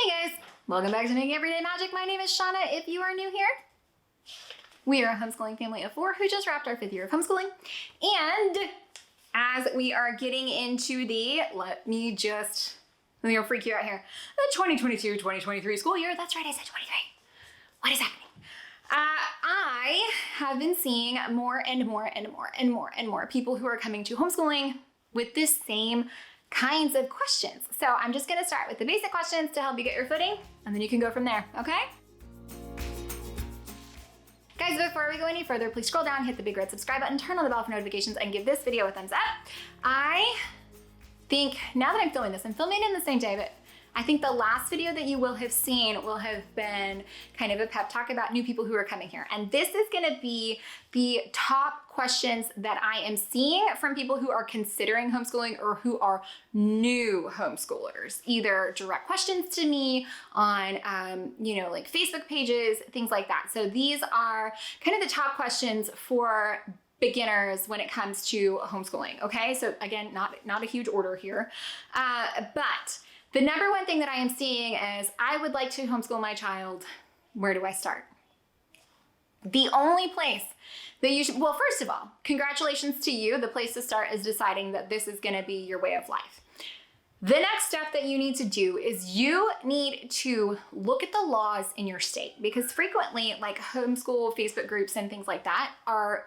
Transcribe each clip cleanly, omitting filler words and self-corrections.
Hey guys, welcome back to Making Everyday Magic. My name is Shauna. If you are new here, we are a homeschooling family of 4 who just wrapped our 5th year of homeschooling. And as we are getting into let me freak you out here, the 2022-2023 school year. That's right, I said 23. What is happening? I have been seeing more and more people who are coming to homeschooling with this same kinds of questions. So I'm just gonna start with the basic questions to help you get your footing, and then you can go from there, okay? Guys, before we go any further, please scroll down, hit the big red subscribe button, turn on the bell for notifications, and give this video a thumbs up. I think, now that I'm filming this, I'm filming it in the same day, but I think the last video that you will have seen will have been kind of a pep talk about new people who are coming here. And this is gonna be the top questions that I am seeing from people who are considering homeschooling or who are new homeschoolers. Either direct questions to me on, like Facebook pages, things like that. So these are kind of the top questions for beginners when it comes to homeschooling, okay? So again, not a huge order here, but the number one thing that I am seeing is, I would like to homeschool my child. Where do I start? The only place that you should, well, first of all, congratulations to you. The place to start is deciding that this is gonna be your way of life. The next step that you need to do is you need to look at the laws in your state, because frequently, like homeschool Facebook groups and things like that are,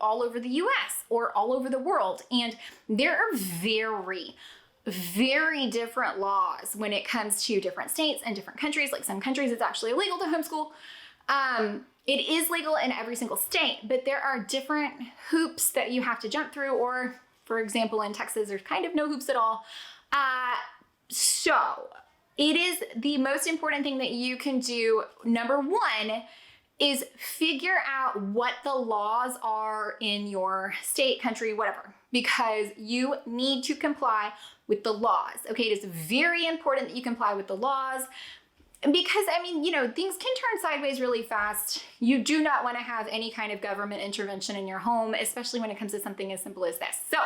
all over the US or all over the world. And there are very different laws when it comes to different states and different countries. Like some countries, it's actually illegal to homeschool. It is legal in every single state, but there are different hoops that you have to jump through, or for example, in Texas, there's kind of no hoops at all. So it is the most important thing that you can do. Number one is figure out what the laws are in your state, country, whatever, because you need to comply with the laws. Okay, it is very important that you comply with the laws, because things can turn sideways really fast. You do not want to have any kind of government intervention in your home, especially when it comes to something as simple as this. So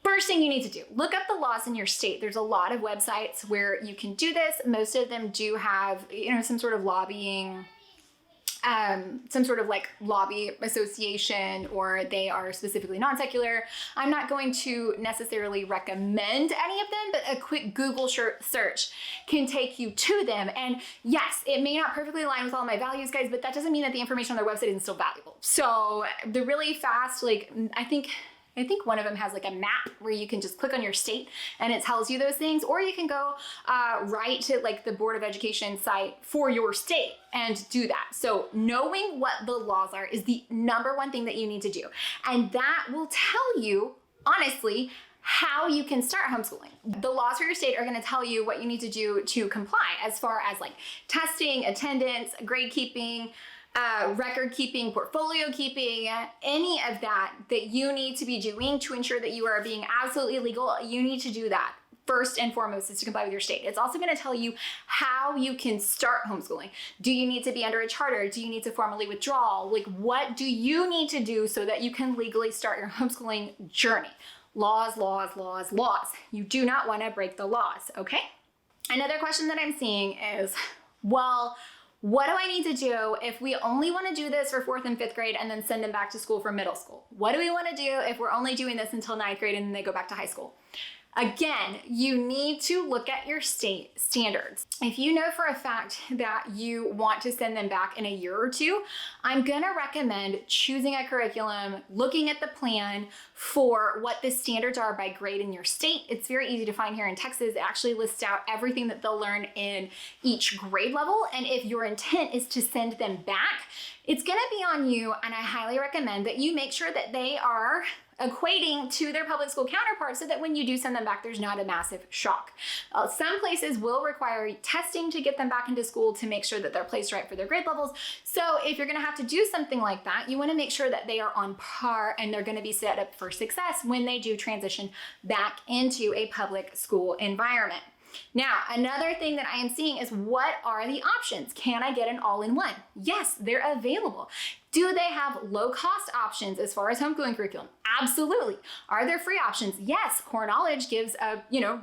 first thing you need to do, look up the laws in your state. There's a lot of websites where you can do this. Most of them do have, some sort of lobbying, some sort of like lobby association, or they are specifically non-secular. I'm not going to necessarily recommend any of them, but a quick Google search can take you to them. And yes, it may not perfectly align with all my values, guys, but that doesn't mean that the information on their website isn't still valuable. So the really fast, I think one of them has like a map where you can just click on your state and it tells you those things, or you can go right to like the Board of Education site for your state and do that. So knowing what the laws are is the number one thing that you need to do. And that will tell you, honestly, how you can start homeschooling. The laws for your state are gonna tell you what you need to do to comply, as far as like testing, attendance, grade keeping, record keeping, portfolio keeping, any of that you need to be doing to ensure that you are being absolutely legal. You need to do that first and foremost, is to comply with your state. It's also going to tell you how you can start homeschooling. Do you need to be under a charter? Do you need to formally withdraw? Like, what do you need to do so that you can legally start your homeschooling journey? Laws. You do not want to break the laws, okay? Another question that I'm seeing is, well, what do I need to do if we only want to do this for 4th and 5th grade and then send them back to school for middle school? What do we want to do if we're only doing this until 9th grade and then they go back to high school? Again, you need to look at your state standards. If you know for a fact that you want to send them back in a year or two, I'm gonna recommend choosing a curriculum, looking at the plan for what the standards are by grade in your state. It's very easy to find here in Texas. It actually lists out everything that they'll learn in each grade level. And if your intent is to send them back, it's gonna be on you, and I highly recommend that you make sure that they are equating to their public school counterparts, so that when you do send them back, there's not a massive shock. Some places will require testing to get them back into school to make sure that they're placed right for their grade levels. So if you're gonna have to do something like that, you wanna make sure that they are on par and they're gonna be set up for success when they do transition back into a public school environment. Now, another thing that I am seeing is, what are the options? Can I get an all-in-one? Yes, they're available. Do they have low-cost options as far as homeschooling curriculum? Absolutely. Are there free options? Yes, Core Knowledge gives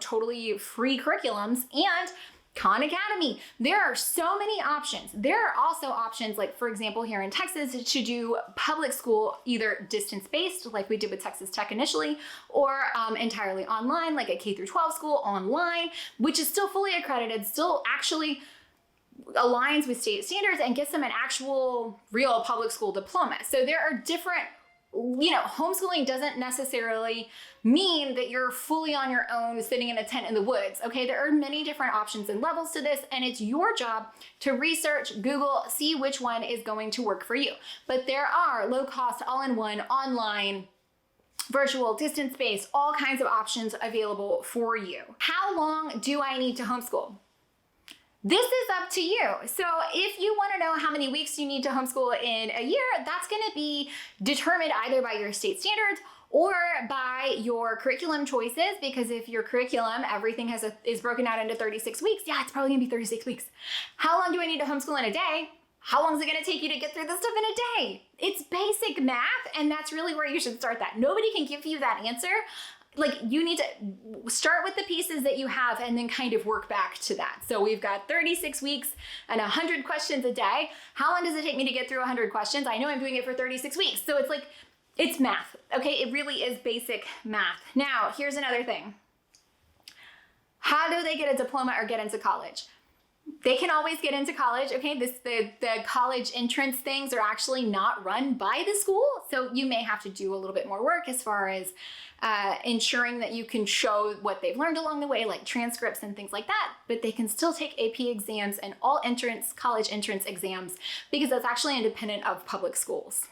totally free curriculums, and Khan Academy. There are so many options. There are also options like, for example, here in Texas, to do public school, either distance-based, like we did with Texas Tech initially, or entirely online, like a K through 12 school online, which is still fully accredited, still actually aligns with state standards and gets them an actual real public school diploma. So there are different, homeschooling doesn't necessarily mean that you're fully on your own sitting in a tent in the woods. Okay, there are many different options and levels to this, and it's your job to research, Google, see which one is going to work for you. But there are low cost, all-in-one, online, virtual, distance-based, all kinds of options available for you. How long do I need to homeschool? This is up to you. So if you want to know how many weeks you need to homeschool in a year, that's going to be determined either by your state standards or by your curriculum choices, because if your curriculum, everything is broken out into 36 weeks, yeah, it's probably gonna be 36 weeks. How long do I need to homeschool in a day? How long is it gonna take you to get through this stuff in a day? It's basic math, and that's really where you should start that. Nobody can give you that answer. Like, you need to start with the pieces that you have and then kind of work back to that. So we've got 36 weeks and 100 questions a day. How long does it take me to get through 100 questions? I know I'm doing it for 36 weeks. So it's like, it's math, okay? It really is basic math. Now, here's another thing. How do they get a diploma or get into college? They can always get into college, okay? The college entrance things are actually not run by the school, so you may have to do a little bit more work as far as ensuring that you can show what they've learned along the way, like transcripts and things like that, but they can still take AP exams and all college entrance exams, because that's actually independent of public schools.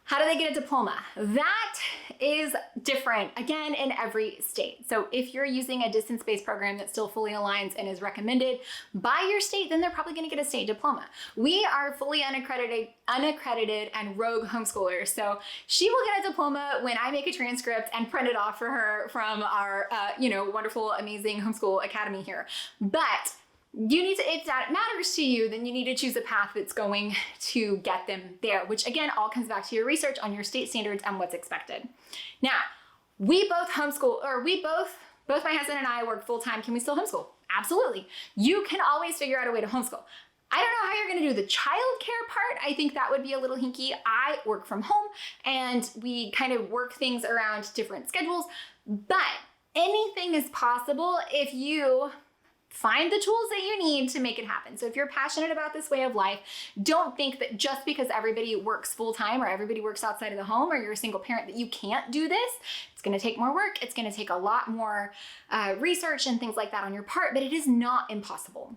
How do they get a diploma? That is different, again, in every state. So if you're using a distance-based program that still fully aligns and is recommended by your state, then they're probably gonna get a state diploma. We are fully unaccredited and rogue homeschoolers. So she will get a diploma when I make a transcript and print it off for her from our, wonderful, amazing homeschool academy here. But you need to, if that matters to you, then you need to choose a path that's going to get them there, which again, all comes back to your research on your state standards and what's expected. Now, we both homeschool, or both my husband and I work full-time. Can we still homeschool? Absolutely. You can always figure out a way to homeschool. I don't know how you're gonna do the childcare part. I think that would be a little hinky. I work from home and we kind of work things around different schedules, but anything is possible if you find the tools that you need to make it happen. So if you're passionate about this way of life, don't think that just because everybody works full-time or everybody works outside of the home or you're a single parent that you can't do this. It's gonna take more work. It's gonna take a lot more research and things like that on your part, but it is not impossible.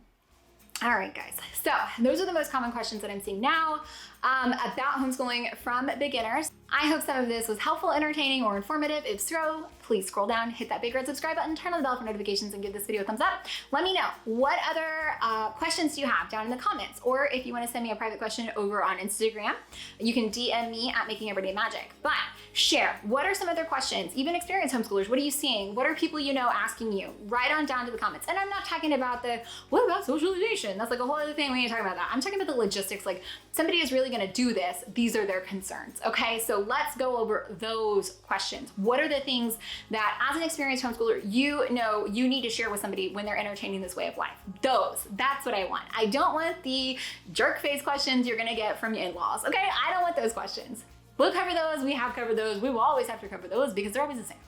All right, guys. So those are the most common questions that I'm seeing now about homeschooling from beginners. I hope some of this was helpful, entertaining, or informative. If so, please scroll down, hit that big red subscribe button, turn on the bell for notifications, and give this video a thumbs up. Let me know what other questions do you have down in the comments, or if you want to send me a private question over on Instagram, you can DM me at Making Everyday Magic. But share, what are some other questions? Even experienced homeschoolers, what are you seeing? What are people you know asking you? Write on down to the comments. And I'm not talking about what about socialization? That's like a whole other thing. We ain't talking about that. I'm talking about the logistics. Like, somebody is really gonna do this. These are their concerns, okay? So let's go over those questions. What are the things that as an experienced homeschooler, you know you need to share with somebody when they're entertaining this way of life? That's what I want. I don't want the jerk face questions you're gonna get from your in-laws, okay? I don't want those questions. We'll cover those, we have covered those, we will always have to cover those because they're always the same.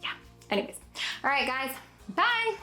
Yeah, anyways. All right, guys, bye.